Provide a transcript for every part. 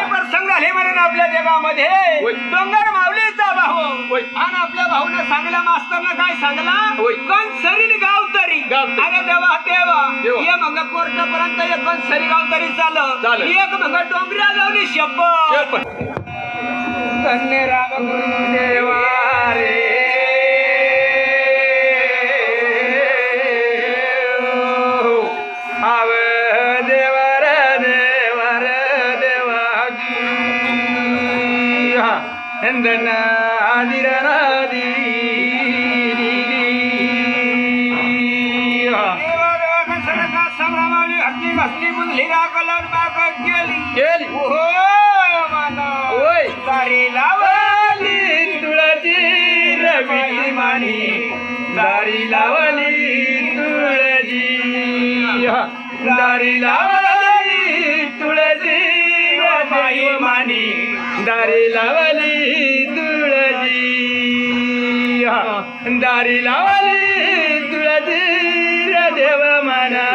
प्रसंग झाले म्हणून आपल्या जगामध्ये डोंगर माऊलीचा भाऊ आणि आपल्या भाऊने सांगला मास्तरनं काय सांगला कोण सरी गाव तरी अरे देवा देवा ये मग कोर्टापर्यंत एक कोण सरी गाव तरी चाल एक मग डोंगऱ्या जाऊन शपथ धन्य राम गुरुदेवा रे नंदना आदिरादी सरका समावली हत्ती घसली बुंधली रागलन बाग गेली हो माना ओय दारी लावली तुळजी रवी मानी दारी लावली तुळजी दारी लावली तुळजी रवी मानी दारी लावली तुळजी दारी लावली तुळजी रे देव मना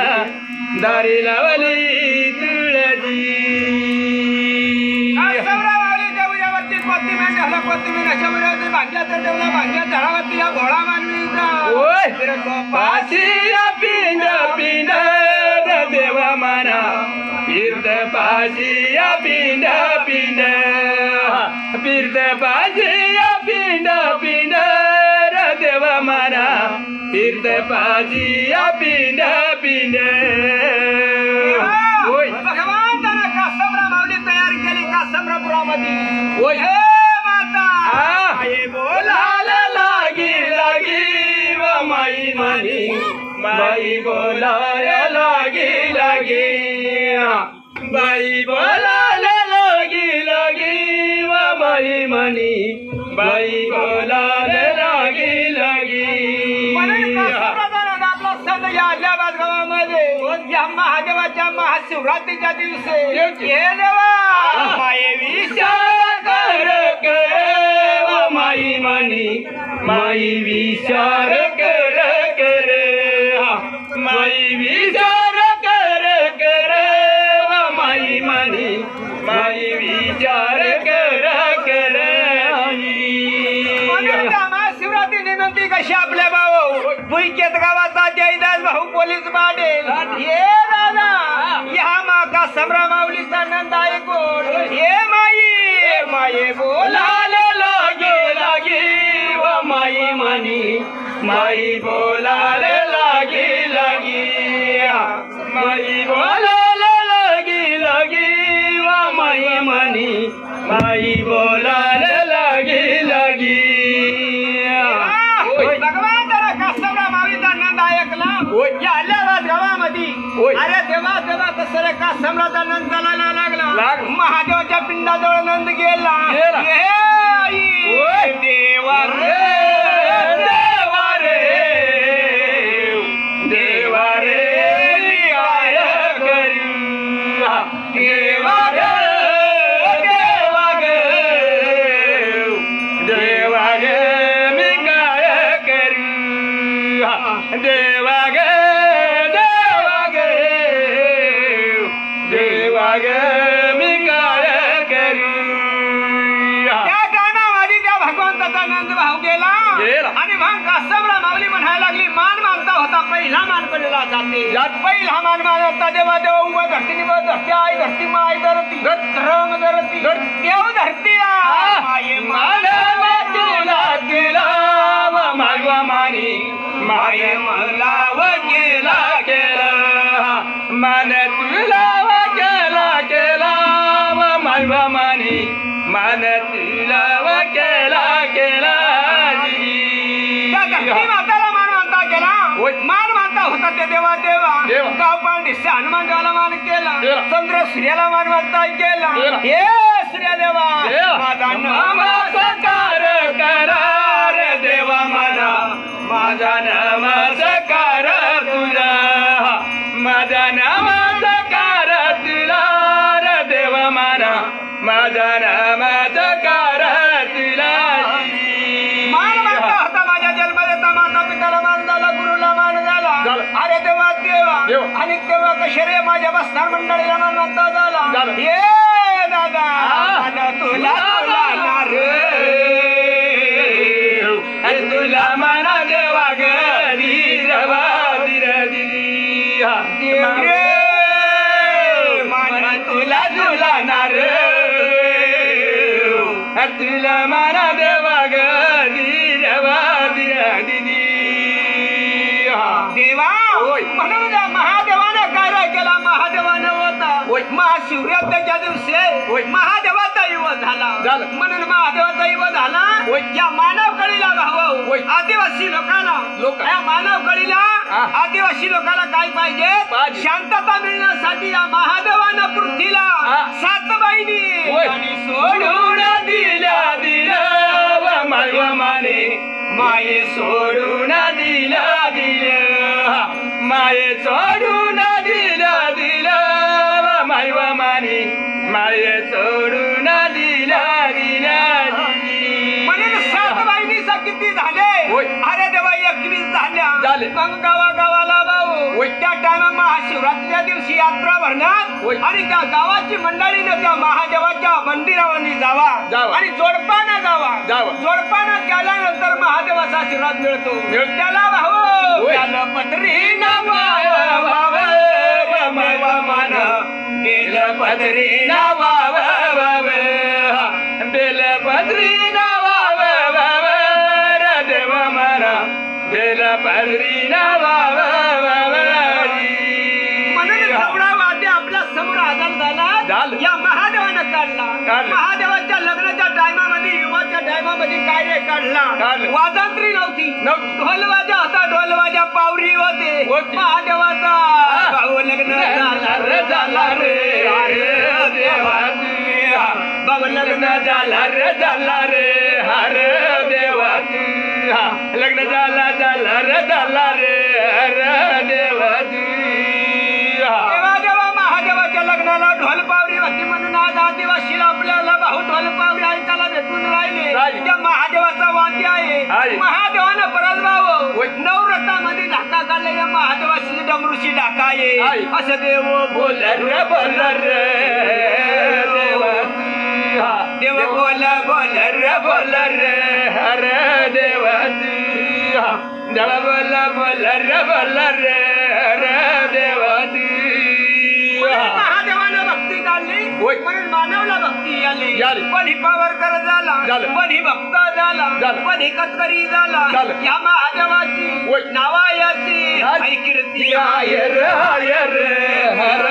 दारी लावली तुळजी सौरावली देवयावरती कोथिंबीर ढाला कोथिंबीर अशावरती भाग्याचं ठेवलं भाग्यात झाडावरती या भोळा मानवीचा ओय पाशी पिंड पिंड रे देव मना तीर्थ पाशी पिंड पिंड तीर्थ पाशी पिंड पिंड रे देव मना तीर्थ पाशी पिंड पिंड भगवंताने कासमरा माऊली तयार केली कासमरापुरामध्ये ओय हे माता आई बोलायला लागी लागी व माई म्हणी माई बोलायला लागी लागी बाई बोलायला लागी लागी व माई म्हणी बाई बोलायला लागी लागी आपला सण या आदिलाबाद गावामध्ये या महादेवाच्या महाशिवरात्रीच्या दिवशी हे देवा माये विचार कर व माई म्हणी माई विचार कर कर माई विचार कर कर माई म्हणी माई विचार कर कर महाशिवरात्री निमित्त कशी आपल्या भाऊ भुईकेत गावाचा जयदास भाऊ पोलीस पाटील हे दादा ह्या माका समरा माऊलीचा नंद ऐकून हे माई माये बोलायला लागे लागे व माई म्हणी माई बोलायला लागे लागे माई बोलायला लागे लागे व माई म्हणी माई बोलायला लागे लागे भगवंताने कासमरा माऊलीचा नंद ऐकला या आल्याबाद गावामध्ये अरे देवा देवा कसं रे कासमराचा नंद चालायला लागला महादेवाच्या पिंडाजवळ नंद गेला हे आई देवा रे देवा रे देवा रे काय करू देवा रे देवा ग देवा ग मी काय करू देवा ग देवा ग देवा ग मी काय करू त्या गाण्यामध्ये त्या भगवंताचा नंद भाऊ गेला आणि मग कासमरा माऊली म्हणायला लागली मान मानता होता पहिला मान पडला जाते पहिला मान मानता देवा देवा उभा धरती निभा धरती आई धरती माय धरती धर्म धरती देव धरती माये मानवा तुला गेला मागवा मानी माये मला गेला गेला मान तुला गेला गेला मागवा मानी मान तुला गेला गेला माताला मान मानता गेला मान मानता होता ते देवा देवा गाव पांडिस्या हनुमान देवाला मान केला चंद्र सूर्याला मान मानता केला हे सूर्या देवा माझा नमस्कार करा रे देवा माझा माझा नमस्कार तुला माझा नमस्कार तुला रे देवा माझा माझा नमस्कार तुला मान मानता होता माझ्या जन्म देता माता पिताला मान झाला गुरुला मान झाला अरे देवा देवा आणि तेव्हा कशरे माझ्या बसणार मंडळीला म्हणता झाला ये दादा दादा तुला तुला तुला मना देवा गरी रवा दिदी मन तुला तुला नार तुला मना देवा गरी रवा दिदी देवा म्हणून महादेवानं काय केला महादेवानं होता महाशिवरात्रीच्या दिवशी महादेवाचा युव झाला म्हणून महादेवाचा युव झाला या मानव कळीला भाऊ आदिवासी लोकांना या मानव कळीला आदिवासी लोकांना काय पाहिजे शांतता मिळण्यासाठी या महादेवानं पृथ्वीला 7 बहिणी आणि सोडून दिल्या दिल्या माने माये सोडून दिल्या दिल्या माये सोडून दिल्या दिल्या मायवा माने माये सोडून दिल्या दिल्या म्हणून 7 बहिणीचा किती झाले अरे देवा 21 झाल्या मग गावागावाला भाऊ त्या टायमा महाशिवरात्रीच्या दिवशी यात्रा भरणार आणि त्या गावाची मंडळीने त्या महादेवाच्या मंदिरावर जावा आणि जोडपाना जावा जोडपाना केल्यानंतर महादेवाचा आशीर्वाद मिळतो त्याला भाऊ त्याला पत्री मान बेल पदरी नावाव बेल पदरी नावाव देव मारा बेल पदरी नावाव म्हणून एवढा वाद्य आपल्या समोर हजर झाला या महादेवानं काढला महादेवाच्या लग्नाच्या टायमामध्ये युवाच्या टायमामध्ये काय रे काढला वाजंत्री नव्हती ढोलवाजा होता ढोलवाजा पावरी होते महादेवाचा भाऊ लग्न झाला रे अरे देवा भाऊ लग्न झाला रे हर देवा लग्न झाला रे हर देवा देवा महादेवाच्या लग्नाला ढोल पावरी होती म्हणून आज आदिवासीला आपल्याला भाऊ ढोल पावरी ऐकायला भेटून राहिले त्या महादेवाचा वाद्य आहे महादेवानं परत भाऊ नवरत्नामध्ये ढाका काढले या महादेवाची डमरूची ढाका आहे असं देव बोल देव बोल हर देवा बोल हर देवा महादेवानं भक्ती काढली म्हणून मानवला भक्ती आली पण ही पावरकर झाला पण ही भक्त झाला पण ही कतकरी झाला या महादेवाची नावायाची हाय कीर्ती हायर हायर हर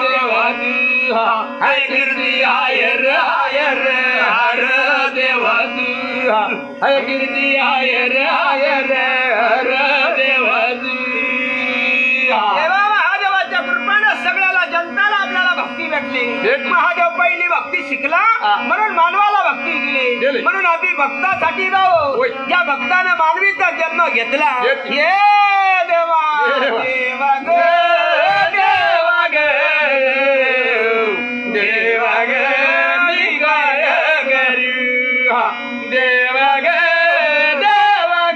देवाची हाय कीर्ती हायर हायर हर देवाची हाय कीर्ती हायर हायर हर देवाची महादेवाच्या कृपेने सगळ्याला जनताला आपल्याला भक्ती भेटली महादेव पहिली भक्ती शिकला म्हणून मानवाला भक्ती दिली म्हणून आम्ही भक्तासाठी जाऊ या भक्ताने मानवीचा जन्म घेतला ये देवा देवा ग देवा ग देवा ग मी काय करू देवा ग देवा ग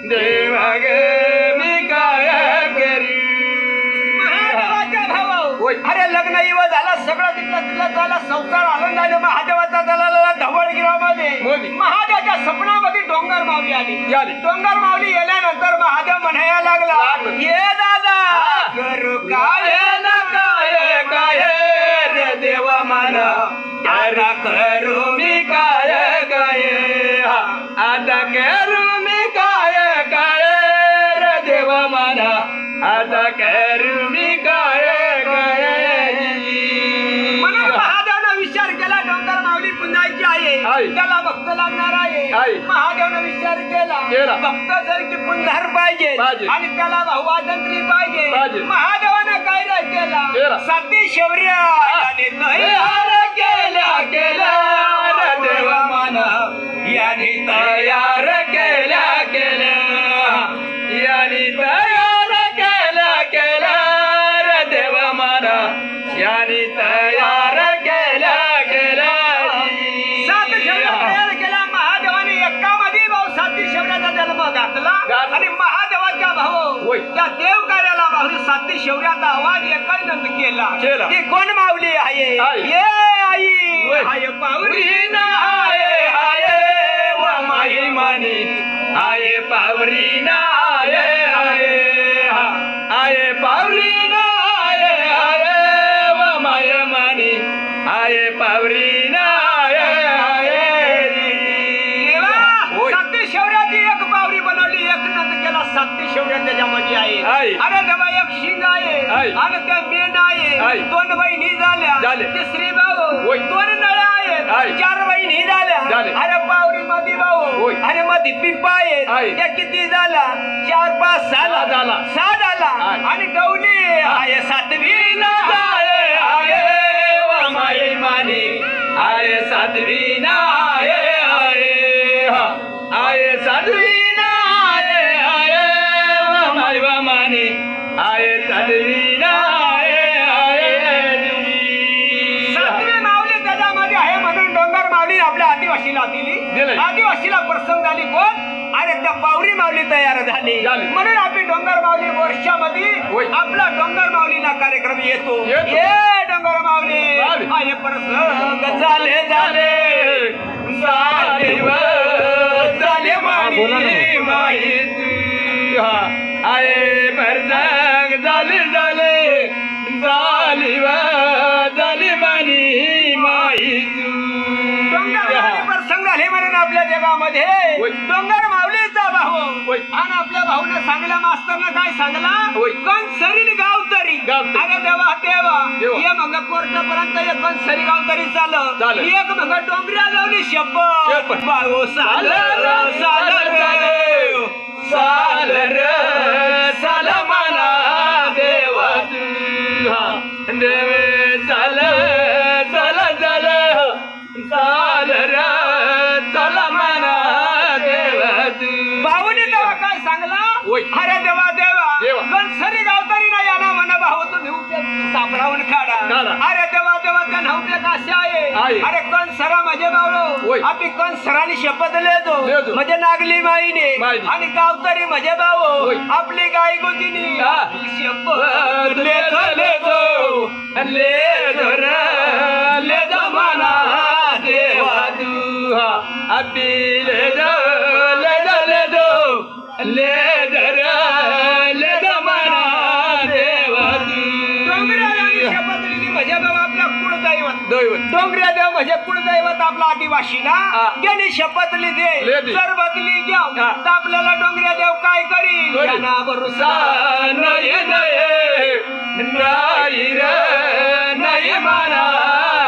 देवा ग अरे लग्न इव झाला सगळं तिथलं झाला संसार आनंदाने महादेवाचा झाला धवळगिरामध्ये महादेवाच्या स्वप्नामध्ये डोंगर माऊली आली डोंगर माऊली गेल्यानंतर महादेव म्हणायला लागला ये दादा करू काय ना काय काय रे देवा माना आता करू मी काय काय आता करू मी काय काय रे देवा माना आता करू मी काय त्याला भक्त लागणार आहे महादेवने विचार केला भक्त जर की पुंधार पाहिजे आणि त्याला भाऊवादंत्री पाहिजे महादेवाने काय केला सती शौर्य तयार केल्या देवा माना याने तयार केल्या याने तयार केल्या देवा माना याने तयार केल्या जन्म घातला आणि महादेवाच्या भाऊ होय. त्या देव कार्याला माऊली साती शेवऱ्याचा आवाज एकच नंद केला ती कोण माऊली आहे ये आई हाय पावरी ना हाय हाय व माई मानी हाय पावरी ना हाय हाय हाय पावरी ना हाय हाय व माय मानी हाय पावरी ना हाय हाय देवा साती शेवऱ्याची एक पावरी बनवली एक नंद केला साती शेवऱ्या त्याच्यामध्ये आहे अरे देवा एक शिंग आहे आणि त्या मेन आहे दोन बहिणी झाल्या तिसरी भाऊ दोन नळ्या आहेत चार बहिणी झाल्या अरे पावरी मध्ये भाऊ अरे मध्ये पिंपा आहेत त्या किती झाला 4 5 6 झाला 6 झाला आणि गवली आहे 7वी ना आहे आहे व माई मानी आहे 7वी ना आहे आहे आहे 7वी ना आहे आहे व माई व मानी आहे 7वी ना आहे आहे 7वी माऊली त्याच्यामध्ये आहे म्हणून डोंगर माऊली आपल्या आदिवासीला दिली आदिवासीला प्रसंग झाली कोण अरे त्या पावरी माऊली तयार झाली म्हणून आपली डोंगर माऊली वर्षामध्ये आपला डोंगर माऊलीला कार्यक्रम येतो ये डोंगर माऊली आहे प्रसंग झाले झाले झाले झाले माऊली माहिती आहे प्रसंग झाले झाले झाली झाली मानी माहिती प्रसंग झाले म्हणून आपल्या जगामध्ये डोंगर माऊलीचा भाऊ आणि आपल्या भाऊने सांगला मास्तरला काय सांगला कोण सरी गाव तरी अरे देवा देवा ये मग कोर्टापर्यंत एक कोण सरी गाव तरी चाल एक मग डोंगऱ्या जाऊन शपथ भाऊ साल साल साल साल म्हणा देवा देवे चाल चाल चाल चाल चल म्हणा देवा भाऊने तेव्हा काय सांगला अरे देवा देवा गणसरी गावतारी ना याना म्हणा भाऊ तू सापडावून काढा अरे देवा देवा त्या नव्हते कसे आहे अरे कणसरा माझे भाऊ आपली कणसराने शपथ लेतो म्हणजे नागली माईने आणि गावतारी माझे भाऊ आपली गाय गोतीनी शपथ लेतो लेतो लेतो लेतो म्हणा देवा तू आपली लेतो लेतो लेतो लेतो लेतो म्हणा देवा तू शपथ लिहिली माझ्या भाऊ आपला कुळदैवत डोंगऱ्या देव म्हणजे कुळदैवत आपला आदिवासी ना ज्याने शपथ लिहिली सरबतली घ्या तर आपल्याला डोंगऱ्या देव काय करी भरोसा नाही नाही नाही म्हणा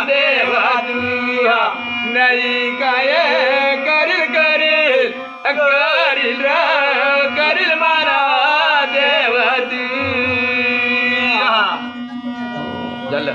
देवा तू नाही काय करील करील करील करील म्हणा देवा तू झालं